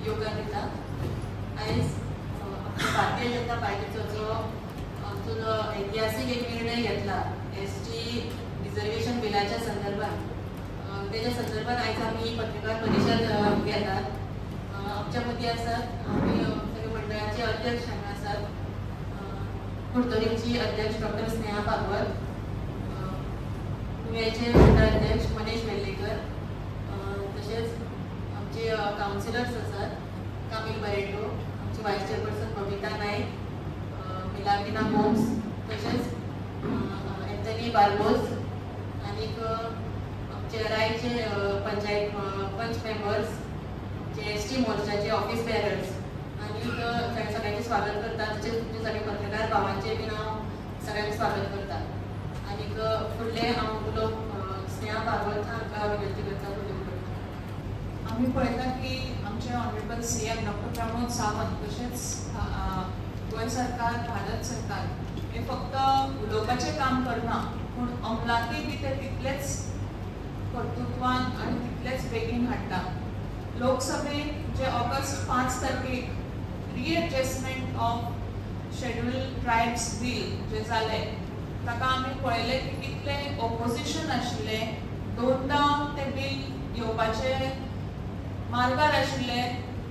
योगदान दिता। आयज भारतीय जनता पार्टीचो जो आमचो जो ऐतिहासीक एक निर्णय घेतला एसटी रिजर्वेशन बिलाच्या संदर्भात, त्याच्या संदर्भात आयज आमी पत्रकार परिशद घेतात। आमच्या मदीं आसात आमी सगळे मंडळाचे अध्यक्ष हांगा आसात, कुडतोलीची अध्यक्ष डॉक्टर स्नेहा भागवत, नुव्याचे मंडळ अध्यक्ष मनीष वेल्लेकर, तसेच आमचे काउन्सिलर्स आसात कामिल बरेटो, आमचे वायस चेअरपर्सन बबिता नाईक, मिलाविना होम्स, तसेच एंथनी बार्बोस, आणि आमचे रायचे पंचायत पंच मेंबर्स, आमचे एसटी मोर्चाचे ऑफिस बेरर्स, आणि सगळ्यांचे स्वागत करतात। तसेच तुमचे सगळे पत्रकार भावांचे बी हांव सगळ्यांचे स्वागत करता। आणि फुडले हांव उलोवंक स्नेहा भागवत हांकां विनंती करता उलोवंक। आम्ही पळयता की आमचे honourable CM doctor Pramod Sawant तशेंच गोंय सरकार, भारत सरकार हे फक्त उलोवपाचें काम करना, पूण अंमलातूय बी ते तितलेच कर्तृत्वान आनी तितलेच बेगीन हाडटा। लोकसभेत जे ऑगस्ट 5 तारखेक रिएडजस्टमेंट ऑफ शेड्यूल ट्रायब्स बिल जे जालें, ताका आमी पळयलें की कितले ऑपोजिशन आशिल्ले, दोनदा ते बिल येवपाचे मार्गार आशिल्ले,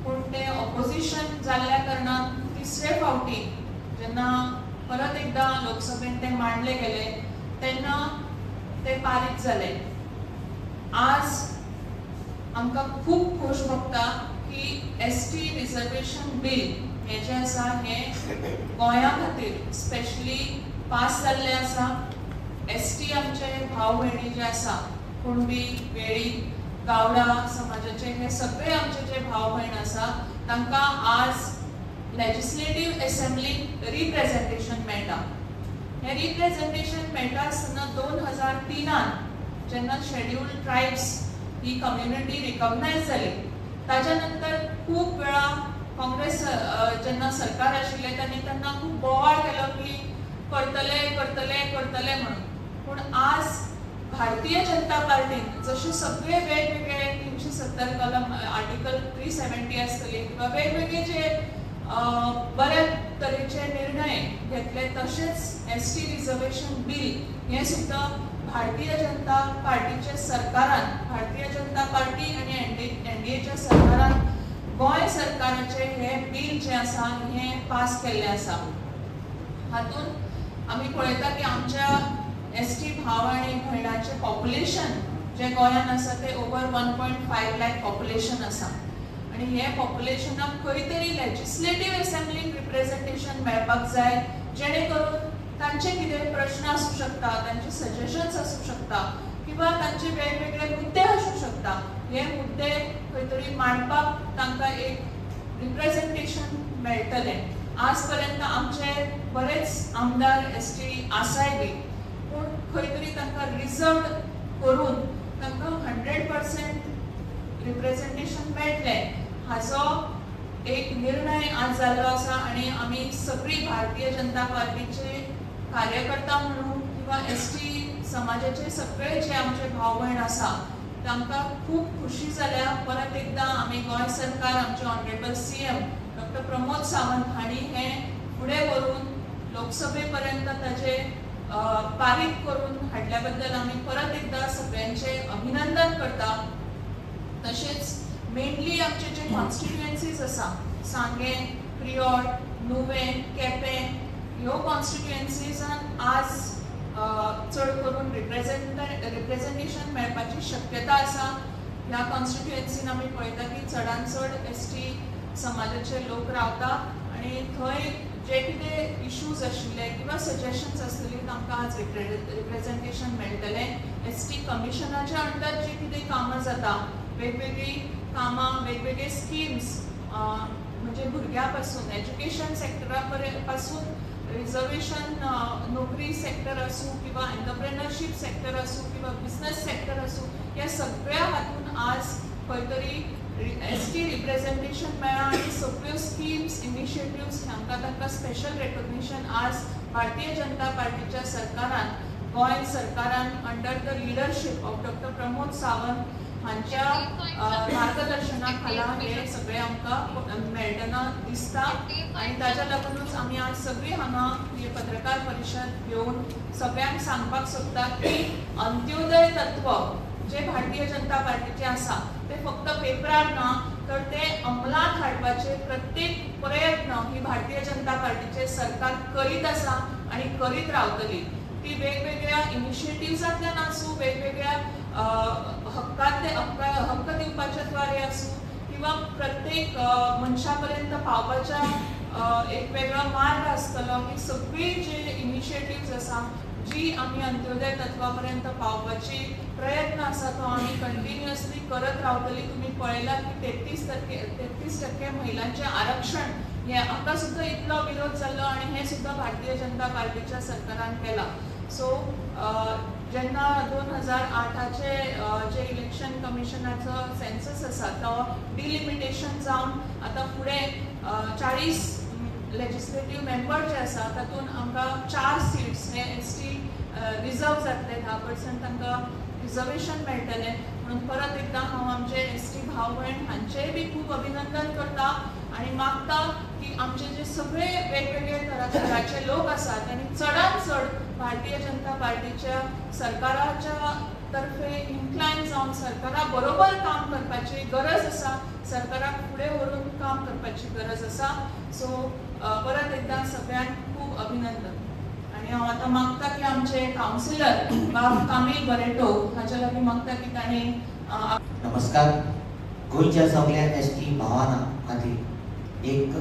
पूण ते ऑपोजिशन जाल्ल्या कारणान तिसरे फावटी जेन्ना परत एकदा लोकसभेत ते मांडले गेले तेन्ना ते पारीत जाले। आज आमकां खूब खोश भोगता की एसटी रिजर्वेशन बिल हे जे आसा हे गोंया खातीर स्पेशली पास जाल्ले आसा। एसटी आमचे भाव भयणी जे आसा, कुणबी, वेळी, गावडा समाजाचे हे सगळे आमचे जे भाव भयण आसा तांकां आज लेजिस्लेटिव्ह असेंब्लीक रिप्रेझेंटेशन मेळटा। हे रिप्रेझेंटेशन मेळटा आसतना 2003 जेन्ना शेड्यूल्ड ट्रायब्स ही कम्युनिटी रिकॉग्नायज जाली, ताच्या नंतर खूब वेळा काँग्रेस जेन्ना सरकार आशिल्ले तेन्ना खूब बोवाळ केलो की करतले करतले करतले म्हणून, पूण आज भारतीय जनता पार्टीन जशे सगळे वेगवेगळे 370 कलम आर्टिकल 370 आसतली किंवा वेगवेगळे जे बऱ्या तरेचे निर्णय घेतले, तशेंच एसटी रिजर्वेशन बिल हे सुद्धा भारतीय जनता पार्टीच्या सरकारान, भारतीय जनता पार्टी आणि एनडीएच्या सरकारान गोंय सरकाराचे हे बिल जे आसा हे पास केल्ले आसा। हातून आमी पळयता की आमच्या एसटी भाव आणि भयणांचे पॉप्युलेशन जे गोंयान आसा ते ओवर 1.5 लाख पॉप्युलेशन आसा, आणि हे पॉप्युलेशनाक खंय तरी लेजिस्लेटिव्ह असेंब्लीक रिप्रेझेंटेशन मेळपाक जाय, जेणे करून तांचे कितें प्रश्न आसूं शकता, तांचे सजेशन्स आसूं शकता किंवा तांचे वेगवेगळे मुद्दे आसूं शकता, हे मुद्दे खंय तरी मांडपाक तांकां एक रिप्रेझेंटेशन मेळटलें। आज पर्यंत आमचे बरेच आमदार एसटी आसाय बी, पूण खंय तरी तांकां रिजर्व करून तांकां 100% रिप्रेझेंटेशन मेळटलें हाचो एक निर्णय आज जाल्लो आसा। आणि आमी सगळी भारतीय जनता पार्टीचे कार्यकर्ता म्हणून किंवा एसटी समाजाचे सगळे जे आमचे भाव भयण आसा तांकां खूब खुशी जाल्या। परत एकदा आमी गोंय सरकार, आमचे honourable CM doctor Pramod Sawant हांणी हें फुडें व्हरून लोकसभे पर्यंत ताचे पारीत करून हाडल्या बद्दल आमी परत एकदा सगळ्यांचे अभिनंदन करता। तशेंच मेनली आमचे जे कॉन्स्टिट्युएन्सीज आसा, सांगें, प्रियोड, नुवें, केपें, ह्यो कॉन्स्टिट्युएन्सीजान आज चड करून रिप्रेझेंटेशन मेळपाची शक्यता आसा। ह्या कॉन्स्टिट्युएन्सीन आमी पळयता की चडांत चड एसटी समाजाचे लोक रावता, आणि थंय जे कितें इश्यूज आशिल्ले किंवा सजेशन्स आसतली तांकां आज रिप्रेझेंटेशन मेळटलें। एसटी कमिशनाच्या अंडर जी कितें कामां जाता, वेगवेगळी कामां, वेगवेगळे स्किम्स, म्हणजे भुरग्यां पासून एज्युकेशन सेक्टरा पासून रिजर्वेशन नोकरी सेक्टर आसूं किंवा एंटरप्रेनरशीप सेक्टर आसूं किंवा बिझनेस सेक्टर आसूं, ह्या सगळ्या हातून आज खंय तरी एसटी रिप्रेझेंटेशन मेळ्ळां, आणि सगळ्यो स्किम्स, इनिशिएटिव्स हांकां तांकां स्पेशल रेकॉग्निशन आज भारतीय जनता पार्टीच्या सरकारान, गोंय सरकारान under the leadership of doctor Pramod Sawant हांच्या मार्गदर्शनाखाला हे सगळे आमकां मेळटना दिसता आनी ताज्या लागूनच आमी आज सगळीं हांगा ही पत्रकार परिशद घेवन सगळ्यांक सांगपाक सोदता की अंत्योदय तत्व जे भारतीय जनता पार्टीचे आसा ते फक्त पेपरार ना तर ते अंमलात हाडपाचे प्रत्येक प्रयत्न ही भारतीय जनता पार्टीचे सरकार करीत आसा आनी करीत रावतली। ती वेगवेगळ्या इनिशिएटिव्हजांतल्यान आसूं, वेगवेगळ्या हक्कांतले हक्क दिवपाच्या द्वारे आसूं किंवा प्रत्येक मनशा पर्यंत पावपाच्या एक वेगळो मार्ग आसतलो। ही सगळी जी इनिशिएटिव्ज आसा जी आमी अंत्योदय तत्वा पर्यंत पावपाची प्रयत्न आसा तो आमी कंटिन्युअसली करत रावतली। तुमी पळयलां की 33% महिलांचे आरक्षण हे हाका सुद्धा इतलो विरोध जाल्लो आनी हे सुद्धा भारतीय जनता पार्टीच्या सरकारान केला। सो जेन्ना 2008चे जे इलेक्शन कमिशनाचो सेन्सस आसा तो डिलिमिटेशन जावन आतां फुडें 40 लेजिस्लेटिव्ह मेंबर जे आसा तातूंत आमकां 4 सीट्स हे एसटी रिजर्व जातले, 10% तांकां रिजर्वेशन मेळटलें। म्हणून परत एकदां हांव आमचे एसटी भाव भयण हांचेय बी खूब अभिनंदन करता आनी मागता की आमचे जे सगळे वेगवेगळे तरातराचे लोक आसात त्यांनी चडांत चड भारतीय जनता पार्टीच्या सरकाराच्या तर्फे इन्क्लायन जावन सरकारा बरोबर काम करपाची गरज आसा, सरकाराक फुडें व्हरून काम करपाची गरज आसा। सो परत एकदां सगळ्यांक खूब अभिनंदन। आनी हांव आतां मागता की आमचे कावन्सिलर बाब कामील बरेटो हाचे लागीं मागता की ताणें नमस्कार। गोंयच्या सगळ्या एसटी भावांना खातीर एक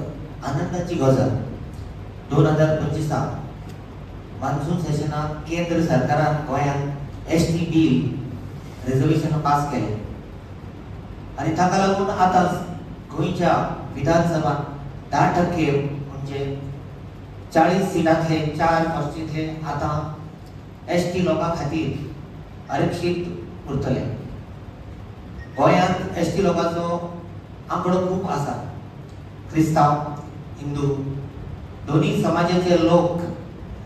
आनंदाची गजाल 2025 मान्सून सेशनात केंद्र सरकारान गोंयांत एसटी बिल रिजर्वेशन पास केले आनी ताका लागून आतांच गोंयच्या विधानसभात 10% म्हणजे 40 सीटांतले 4 फर्स्टींतले आतां एसटी लोकां खातीर आरक्षीत उरतले। गोंयांत एसटी लोकांचो आंकडो खूब आसा। क्रिस्तांव, हिंदू दोन्ही समाजाचे लोक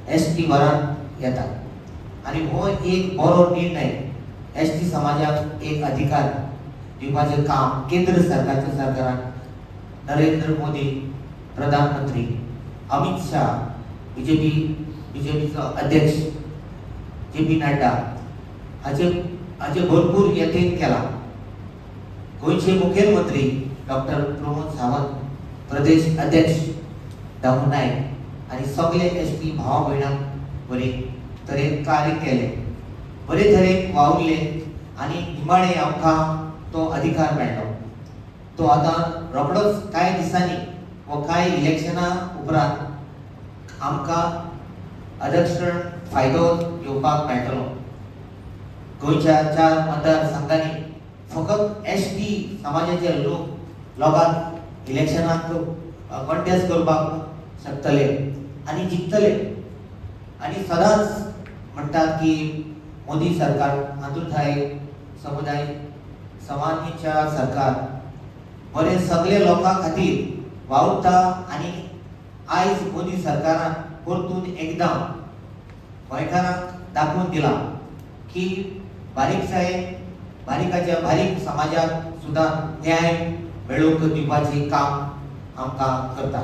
एसटी भरान येतात आनी हो एक बरो निर्णय एसटी समाजाक एक अधिकार दिवपाचें काम केंद्र सरकारान नरेंद्र मोदी प्रधानमंत्री, अमित शाह बीजेपीचो अध्यक्ष JP नड्डा हाचे भरपूर यत्न केला। गोंयचे मुखेलमंत्री डॉक्टर प्रमोद सावंत, प्रदेश अध्यक्ष दामू नायक आनी सगळे एसटी भाव भयणांक बरे तरेन कार्य केले, बरे तरेन वावरले आनी निमाणे आमकां तो अधिकार मेळ्ळो। तो आतां रोखडोच कांय दिसांनी व कांय इलेक्शना उपरांत आमकां आरक्षण फायदो घेवपाक मेळटलो। गोंयच्या 4 मतदारसंघांनी फकत एसटी समाजाचे लोकांक इलेक्शनाक कॉन्टेस्ट करपाक शकतले आनी जिखतले आनी सदांच म्हणटात की मोदी सरकार मातृथाय समुदाय समानतेच्या सरकार बरे सगळे लोकां खातीर वावुरता आनी आयज मोदी सरकारान परतून एकदां गोंयकारांक दाखोवन दिला की बारीकाच्या बारीक समाजाक सुद्दां न्याय मेळोवन दिवपाचें काम आमकां करता।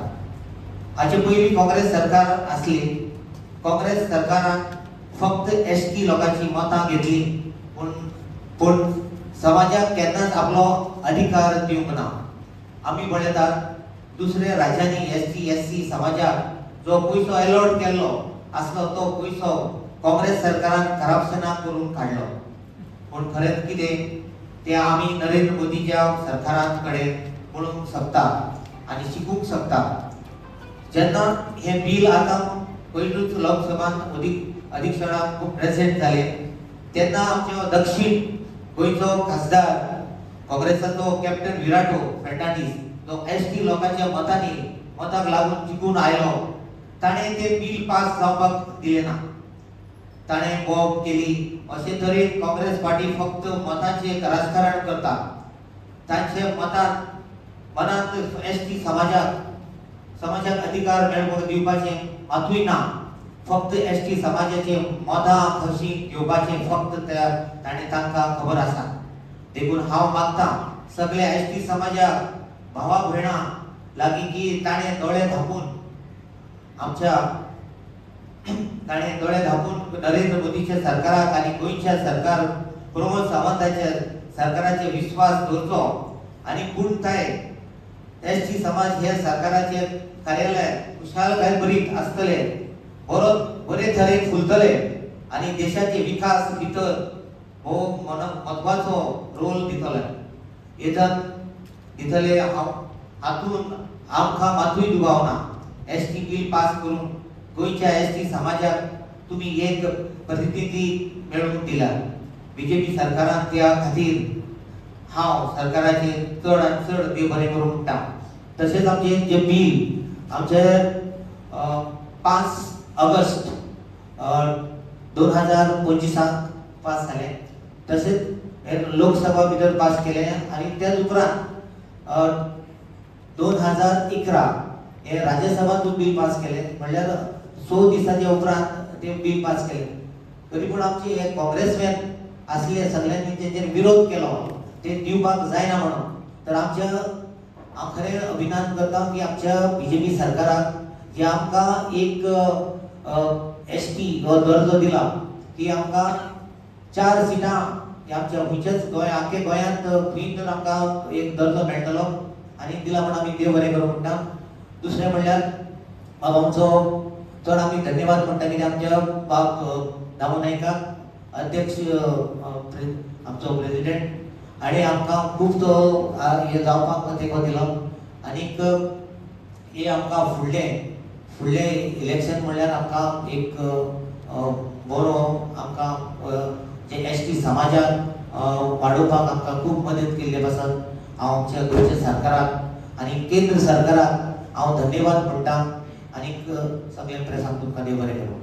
हाचे पयलीं काँग्रेस सरकार आसली, काँग्रेस सरकारान फक्त एसटी लोकांची मतां घेतली पूण समाजाक केन्नाच आपलो अधिकार दिवंक ना। आमी पळयतात दुसऱ्या राज्यांनी एसटी SC समाजाक जो पयसो अलॉट केल्लो आसलो तो पयसो काँग्रेस सरकारान करप्शना करून काडलो। पूण खरेंच कितें ते आमी नरेंद्र मोदीच्या सरकारान कडेन पळोवंक शकता आनी शिकूंक शकता। जेन्ना हे बिल आतां पयलूच लोकसभान अधिवेशनाक प्रेजेंट जाले तेन्ना आमचो दक्षिण गोंयचो खासदार काँग्रेसाचो कॅप्टन विराटो फर्नांडीस जो एसटी लोकांच्या मताक लागून जिखून आयलो, ताणें ते बिल पास जावपाक दिलें ना। ताणें बॉब केली अशे तरेन काँग्रेस पार्टी फक्त मतांचें राजकारण करता। तांचे मनांत एसटी समाजाक अधिकार दिवपाचें मातूय ना। फक्त एसटी समाजाचे मतां कशी घेवपाचें फक्त ताणें तांकां खबर आसा। देखून हांव मागता सगळ्या एसटी समाजाक भावा भयणा लागीं की ताणे दोळे धांपून आमच्या ताणे दोळे धांपून नरेंद्र मोदीच्या सरकाराक आनी गोंयच्या सरकार प्रमोद सावंताच्या सरकाराचे विश्वास दवरचो आनी पूर्णताय एसटी समाज हे सरकाराचे कार्यालय खुशालकाय बरीत आसतले बरे तरेन फुलतले आनी देशाचे विकास भितर हो महत्वाचो रोल दितले दितले हातून आमकां मातूय दुबाव ना एसटी बिल पास करून गोंयच्या एसटी समाजाक तुम्ही एक प्रतिनिधी मेळवून दिला बीजेपी सरकारान त्या खातीर हांव सरकाराचे चड आनी चड देव बरें करूं म्हणटा तशेंच आमचे जे बिल आमचे 5 ऑगस्ट 2025 पास जालें तशेंच लोकसभा भितर पास केलें आनी त्याच उपरांत 2011 हे राज्यसभातून बिल पास केलें म्हणल्यार 100 दिसांच्या उपरांत ते बिल पास केलें तरी पूण आमचे हे काँग्रेसमॅन आसले सगळ्यांनी तेचेर विरोध केलो ते दिवपाक जायना म्हणून तर आमच्या हांव खरें अभिनंदन करता की आमच्या बीजेपी सरकाराक जे आमकां एक एसटी हो दर्जो दिला ती आमकां 4 सिटां आमच्या गोंयच्याच आख्या गोंयांत खंय आमकां एक दर्जो मेळटलो आनी दिला म्हणून आमी देव बरें करूं म्हणटा दुसरें म्हणल्यार आमचो चड आमी धन्यवाद म्हणटा कित्याक आमच्या बाब दामू नायकाक अध्यक्ष आमचो प्रेसिडेंट आनी आमकां खूब तो हे जावपाक तेको दिलो आनीक हे आमकां फुडले इलेक्शन म्हणल्यार आमकां एक बरो आमकां जे एसटी समाजाक वाडोवपाक आमकां खूब मदत केल्ली आसा हांव आमच्या गोंयच्या सरकाराक आनी केंद्र सरकाराक हांव धन्यवाद म्हणटा आनीक सगळ्या प्रेसाक तुमकां देव बरें करूं.